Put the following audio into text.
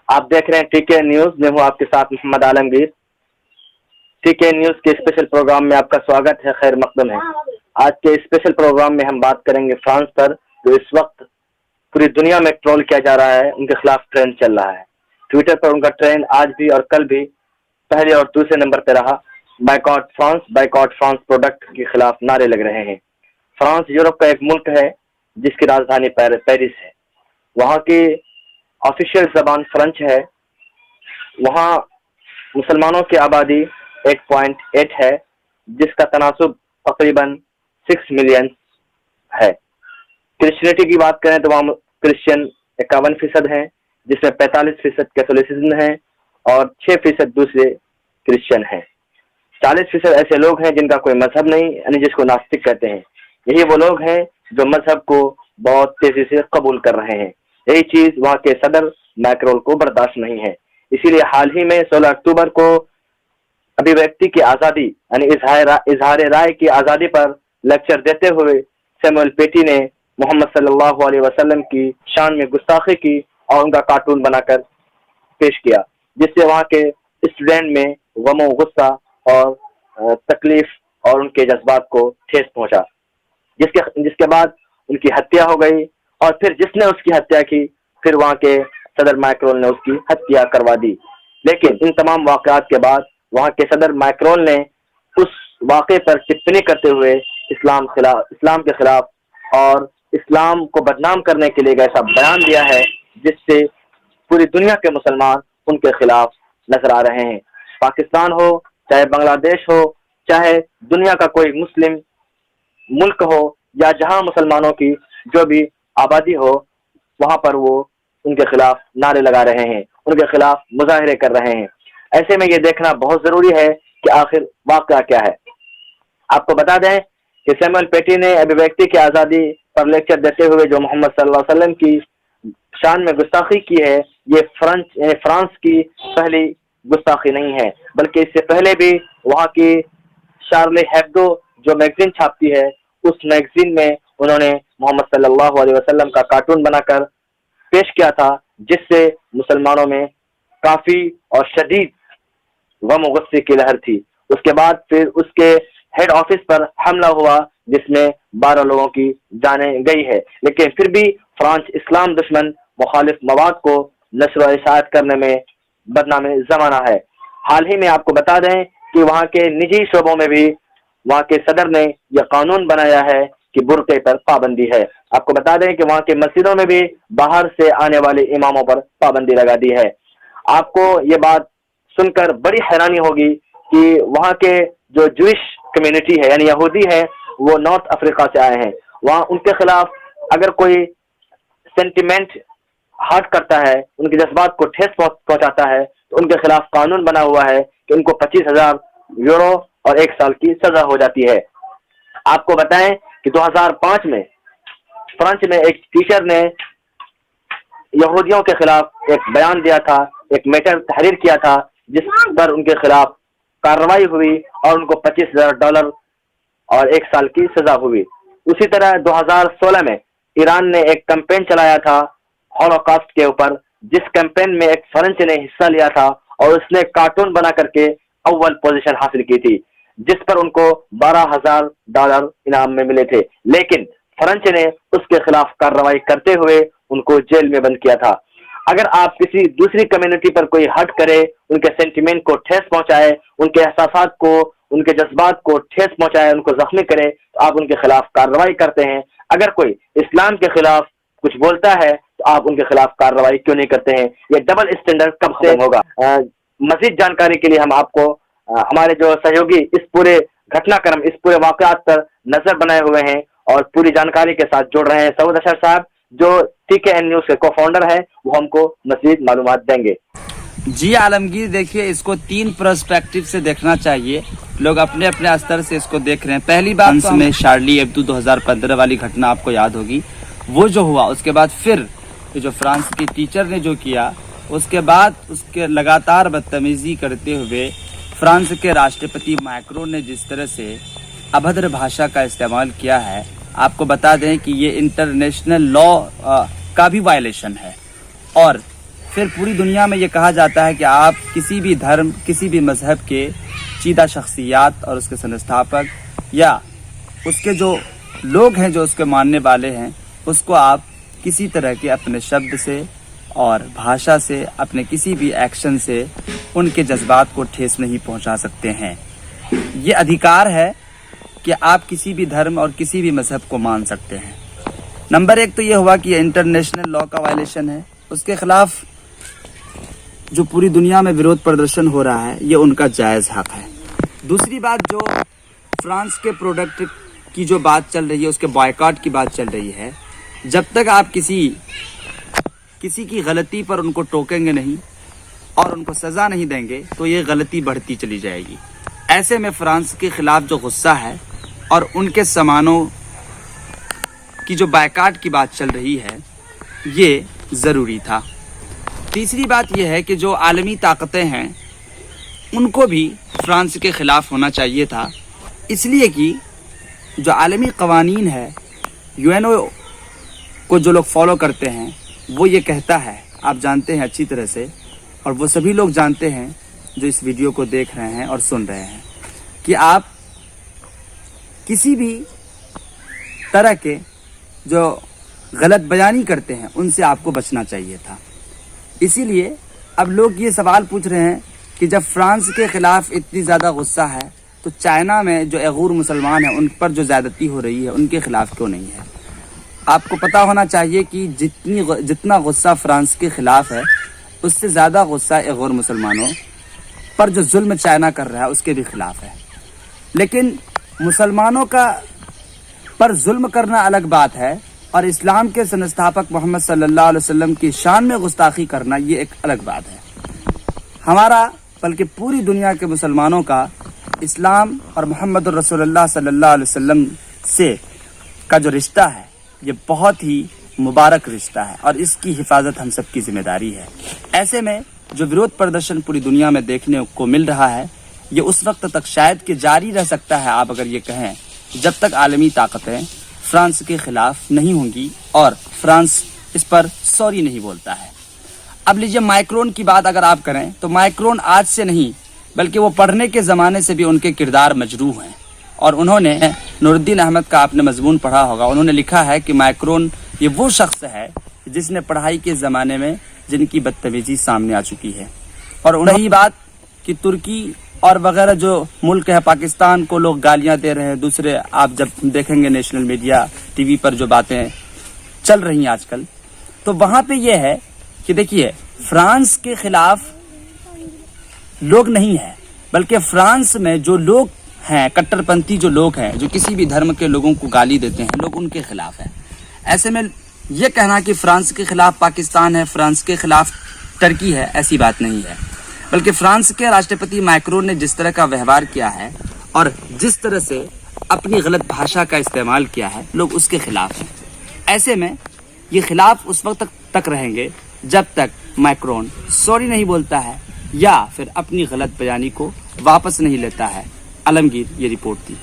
आप देख रहे हैं टीके न्यूज। मैं हूं आपके साथ मोहम्मद आलमगीर। टीके न्यूज के स्पेशल प्रोग्राम में आपका स्वागत है, खैर मकदम है। आज के स्पेशल प्रोग्राम में हम बात करेंगे फ्रांस पर, जो इस वक्त पूरी दुनिया में ट्रोल किया जा रहा है। उनके खिलाफ ट्रेंड चल रहा है। ट्विटर पर उनका ट्रेंड आज भी और कल भी पहले और दूसरे नंबर पर रहा। बाइकॉट फ्रांस प्रोडक्ट के खिलाफ नारे लग रहे हैं। फ्रांस यूरोप का एक मुल्क है जिसकी राजधानी पेरिस है। वहाँ की ऑफिशियल जबान फ्रेंच है। वहाँ मुसलमानों की आबादी 8.8 है, जिसका तनासुब तकरीबन 6 मिलियन है। क्रिश्चियनिटी की बात करें तो वहाँ क्रिश्चियन 51% हैं, जिसमें 45% कैथोलिसिज्म है और 6% दूसरे क्रिश्चियन हैं। 40% ऐसे लोग हैं जिनका कोई मजहब नहीं, यानी जिसको नास्तिक कहते हैं। यही वो लोग हैं जो मजहब को बहुत तेजी से कबूल कर रहे हैं। यही चीज वहाँ के सदर मैक्रोन को बर्दाश्त नहीं है। इसीलिए हाल ही में 16 अक्टूबर को अभिव्यक्ति की आज़ादी यानी इजहार राय की आज़ादी पर लेक्चर देते हुए सैमुअल पेटी ने मोहम्मद सल्लल्लाहु अलैहि वसल्लम की शान में गुस्ताखी की और उनका कार्टून बनाकर पेश किया, जिससे वहाँ के स्टूडेंट में गमो, गुस्सा और तकलीफ और उनके जज्बात को ठेस पहुंचा, जिसके बाद उनकी हत्या हो गई। और फिर जिसने उसकी हत्या की, फिर वहाँ के सदर मैक्रोन ने उसकी हत्या करवा दी। लेकिन इन तमाम वाकयात के बाद वहाँ के सदर मैक्रोन ने उस वाक़े पर टिप्पणी करते हुए इस्लाम के खिलाफ और इस्लाम को बदनाम करने के लिए एक ऐसा बयान दिया है जिससे पूरी दुनिया के मुसलमान उनके खिलाफ नजर आ रहे हैं। पाकिस्तान हो, चाहे बांग्लादेश हो, चाहे दुनिया का कोई मुस्लिम मुल्क हो, या जहां मुसलमानों की जो भी आबादी हो, वहां पर वो उनके खिलाफ नारे लगा रहे हैं, उनके खिलाफ मुजाहिरे कर रहे हैं। ऐसे में ये देखना बहुत जरूरी है कि आखिर वाक़या क्या है। आपको बता दें कि सैमुअल पेटी ने अभिव्यक्ति की आज़ादी पर लेक्चर देते हुए जो मोहम्मद सल्लल्लाहु अलैहि वसल्लम की शान में गुस्ताखी की है, ये फ्रांस की पहली गुस्ताखी नहीं है, बल्कि इससे पहले भी वहाँ की शार्ले हेब्दो जो मैगजीन छापती है, उस मैगजीन में उन्होंने मोहम्मद सल्लल्लाहु अलैहि वसल्लम का कार्टून बनाकर पेश किया था, जिससे मुसलमानों में काफी और शदीद गम और गुस्से की लहर थी। उसके बाद फिर उसके हेड ऑफिस पर हमला हुआ, जिसमें 12 लोगों की जानें गई है। लेकिन फिर भी फ्रांस इस्लाम दुश्मन मुखालिफ मवाद को नश्र इशाअत करने में बदनाम जमाना है। हाल ही में आपको बता दें कि वहाँ के निजी शोबों में भी वहाँ के सदर ने यह कानून बनाया है कि बुर्के पर पाबंदी है। आपको बता दें कि वहाँ के मस्जिदों में भी बाहर से आने वाले इमामों पर पाबंदी लगा दी है। आपको ये बात सुनकर बड़ी हैरानी होगी कि वहाँ के जो जूइश कम्युनिटी है, यानी यहूदी है, वो नॉर्थ अफ्रीका से आए हैं। वहाँ उनके खिलाफ अगर कोई सेंटिमेंट हर्ट करता है, उनके जज्बात को ठेस पहुंचाता है, तो उनके खिलाफ कानून बना हुआ है कि उनको 25,000 यूरो और 1 साल की सजा हो जाती है। आपको बताएं कि 2005 में फ्रांस में एक टीचर ने यहूदियों के खिलाफ एक बयान दिया था, एक मैटर तहरीर किया था, जिस पर उनके खिलाफ कार्रवाई हुई और उनको $25,000 और 1 साल की सजा हुई। उसी तरह 2016 में ईरान ने एक कैंपेन चलाया था हॉलोकॉस्ट के ऊपर, जिस कैंपेन में एक फ्रेंच ने हिस्सा लिया था और उसने कार्टून बना करके अव्वल पोजीशन हासिल की थी, जिस पर उनको $12,000 इनाम में मिले थे। लेकिन फ्रेंच ने उसके खिलाफ कार्रवाई करते हुए उनको जेल में बंद किया था। अगर आप किसी दूसरी कम्युनिटी पर कोई हट करे, उनके सेंटिमेंट को ठेस पहुंचाए, उनके एहसासात को, उनके जज्बात को ठेस पहुंचाए, उनको जख्मी करे, तो आप उनके खिलाफ कार्रवाई करते हैं। अगर कोई इस्लाम के खिलाफ कुछ बोलता है तो आप उनके खिलाफ कार्रवाई क्यों नहीं करते हैं? ये डबल स्टैंडर्ड कब से होगा? मजीद जानकारी के लिए हम आपको हमारे जो सहयोगी इस पूरे घटनाक्रम, इस पूरे वाकयात पर नजर बनाए हुए हैं और पूरी जानकारी के साथ जोड़ रहे हैं, सऊद अशर साहब जो TKN न्यूज के को-फाउंडर है, वो हमको मजीद मालूमात देंगे। जी आलमगीर, देखिए इसको 3 पर्सपेक्टिव से देखना चाहिए। लोग अपने अपने स्तर से इसको देख रहे हैं। पहली बात तो में शार्ली एब्दो 2015 वाली घटना आपको याद होगी, वो जो हुआ, उसके बाद फिर जो फ्रांस की टीचर ने जो किया, उसके बाद उसके लगातार बदतमीजी करते हुए फ्रांस के राष्ट्रपति मैक्रोन ने जिस तरह से अभद्र भाषा का इस्तेमाल किया है, आपको बता दें कि ये इंटरनेशनल लॉ का भी वायलेशन है। और پھر پوری دنیا میں یہ کہا جاتا ہے کہ آپ کسی بھی دھرم، کسی بھی مذہب کے چیدہ شخصیات اور اس کے سنستھاپک یا اس کے جو لوگ ہیں جو اس کے ماننے والے ہیں، اس کو آپ کسی طرح کے اپنے شبد سے اور بھاشا سے، اپنے کسی بھی ایکشن سے ان کے جذبات کو ٹھیس نہیں پہنچا سکتے ہیں۔ یہ ادھیکار ہے کہ آپ کسی بھی دھرم اور کسی بھی مذہب کو مان سکتے ہیں۔ نمبر 1 تو یہ ہوا کہ یہ انٹرنیشنل لا کا وائلیشن ہے، اس کے خلاف جو پوری دنیا میں ویرودھ پردرشن ہو رہا ہے یہ ان کا جائز حق ہے۔ دوسری بات، جو فرانس کے پروڈکٹ کی جو بات چل رہی ہے، اس کے بائیکاٹ کی بات چل رہی ہے، جب تک آپ کسی کی غلطی پر ان کو ٹوکیں گے نہیں اور ان کو سزا نہیں دیں گے تو یہ غلطی بڑھتی چلی جائے گی۔ ایسے میں فرانس کے خلاف جو غصہ ہے اور ان کے سامانوں کی جو بائیکاٹ کی بات چل رہی ہے یہ ضروری تھا۔ تیسری بات یہ ہے کہ جو عالمی طاقتیں ہیں ان کو بھی فرانس کے خلاف ہونا چاہیے تھا، اس لیے کہ جو عالمی قوانین ہے، UN کو جو لوگ فالو کرتے ہیں، وہ یہ کہتا ہے، آپ جانتے ہیں اچھی طرح سے، اور وہ سبھی لوگ جانتے ہیں جو اس ویڈیو کو دیکھ رہے ہیں اور سن رہے ہیں، کہ آپ کسی بھی طرح کے جو غلط بیانی کرتے ہیں ان سے آپ کو بچنا چاہیے تھا۔ اسی لیے اب لوگ یہ سوال پوچھ رہے ہیں کہ جب فرانس کے خلاف اتنی زیادہ غصہ ہے تو چائنا میں جو ایغور مسلمان ہیں ان پر جو زیادتی ہو رہی ہے ان کے خلاف کیوں نہیں ہے؟ آپ کو پتہ ہونا چاہیے کہ جتنا غصہ فرانس کے خلاف ہے اس سے زیادہ غصہ ایغور مسلمانوں پر جو ظلم چائنا کر رہا ہے اس کے بھی خلاف ہے۔ لیکن مسلمانوں کا پر ظلم کرنا الگ بات ہے اور اسلام کے سنستھاپک محمد صلی اللہ علیہ وسلم کی شان میں گستاخی کرنا یہ ایک الگ بات ہے۔ ہمارا بلکہ پوری دنیا کے مسلمانوں کا اسلام اور محمد رسول اللہ صلی اللہ علیہ وسلم سے کا جو رشتہ ہے یہ بہت ہی مبارک رشتہ ہے اور اس کی حفاظت ہم سب کی ذمہ داری ہے۔ ایسے میں جو ویرودھ پردرشن پوری دنیا میں دیکھنے کو مل رہا ہے یہ اس وقت تک شاید کہ جاری رہ سکتا ہے، آپ اگر یہ کہیں، جب تک عالمی طاقتیں فرانس کے خلاف نہیں ہوں گی اور فرانس اس پر سوری نہیں بولتا ہے۔ اب لیجیے مائکرون کی بات اگر آپ کریں تو مائکرون آج سے نہیں بلکہ وہ پڑھنے کے زمانے سے بھی ان کے کردار مجروح ہیں، اور انہوں نے نور الدین احمد کا آپ نے مضمون پڑھا ہوگا، انہوں نے لکھا ہے کہ مائکرون یہ وہ شخص ہے جس نے پڑھائی کے زمانے میں جن کی بدتمیزی سامنے آ چکی ہے، اور انہی بات کہ ترکی اور وغیرہ جو ملک ہے پاکستان کو لوگ گالیاں دے رہے ہیں، دوسرے آپ جب دیکھیں گے نیشنل میڈیا ٹی وی پر جو باتیں چل رہی ہیں آج کل، تو وہاں پہ یہ ہے کہ دیکھیے فرانس کے خلاف لوگ نہیں ہیں بلکہ فرانس میں جو لوگ ہیں کٹر پنتھی جو لوگ ہیں جو کسی بھی دھرم کے لوگوں کو گالی دیتے ہیں لوگ ان کے خلاف ہیں۔ ایسے میں یہ کہنا کہ فرانس کے خلاف پاکستان ہے، فرانس کے خلاف ترکی ہے، ایسی بات نہیں ہے، بلکہ فرانس کے راشٹرپتی مائکرون نے جس طرح کا ویوہار کیا ہے اور جس طرح سے اپنی غلط بھاشا کا استعمال کیا ہے لوگ اس کے خلاف ہیں۔ ایسے میں یہ خلاف اس وقت تک رہیں گے جب تک مائکرون سوری نہیں بولتا ہے یا پھر اپنی غلط بیانی کو واپس نہیں لیتا ہے۔ عالمگیر یہ رپورٹ تھی۔